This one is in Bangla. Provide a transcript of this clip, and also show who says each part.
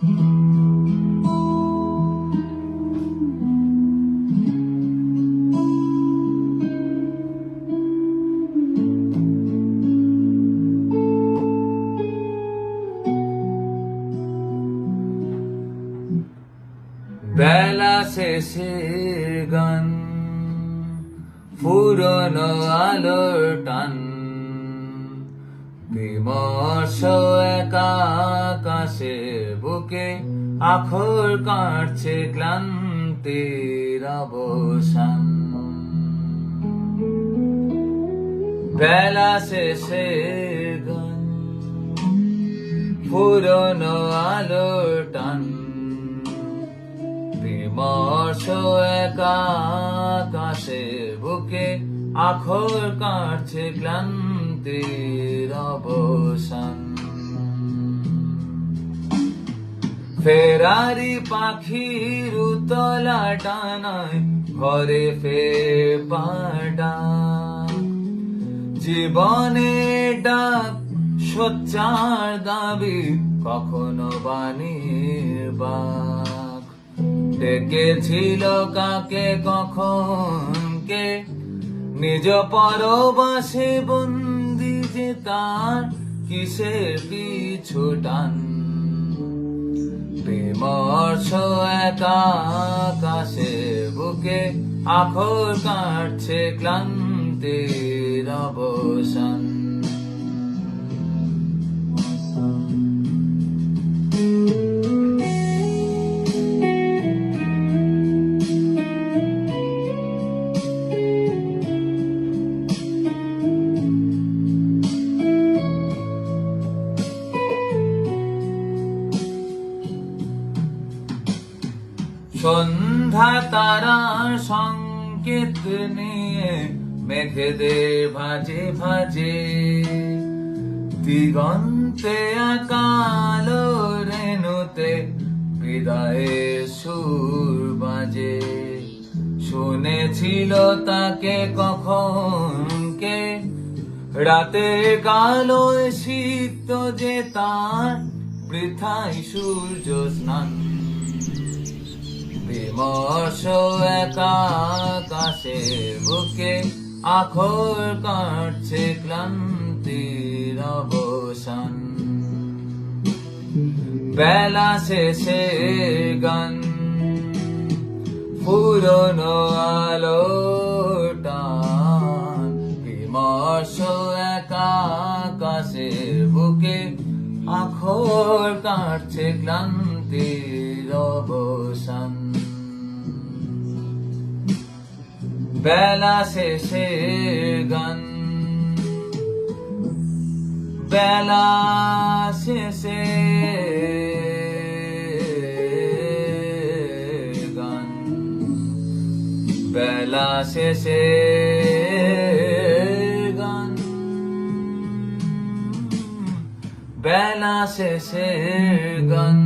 Speaker 1: বেলা শেষে গান, ফুরনো আলোর টান, বিমর্ষ একা আকাশের বুকে আখর কাটছে ক্লান্তির অবসান। বেলা শেষে গান, ফুরনো আলোর টান, বিমর্ষ একা আকাশের বুকে আখর কাটছে ক্লান্তির অবসান। ফেরারি পাখির উতলা টানায় ঘরে ফের পাডা, জীবনে ডাক সোচ্চার দাবি কখনো বাণীর বাক। ডেকেছিল কাকে কখন কে, নিজ পরবাসে বন্দি যে তার কিসের পিছু টান। বিমর্ষ একা আকাশের বুকে আখর কাটছে ক্লান্তির অবসান। সন্ধ্যা তারার সংকেত নিয়ে মেঘেদের ভাজে ভাজে, দিগন্তে আকালো রেণুতে বিদায়ের সুর বাজে। শুনেছিল তাকে কখন কে, রাতে কালোয় সিক্ত যে তার বৃথাই সূর্য স্নান। বিমর্ষ একা আকাশের বুকে আখর কাটছে ক্লান্তির অবসান। বেলা শেষে গান, ফুরনো আলোর টান, বিমর্ষ একা আকাশের বুকে আখর কাটছে ক্লান্তির অবসান। বেলা শেষে গান, বেলা শেষে গান, বেলা শেষে গান, বেলা শেষে গান।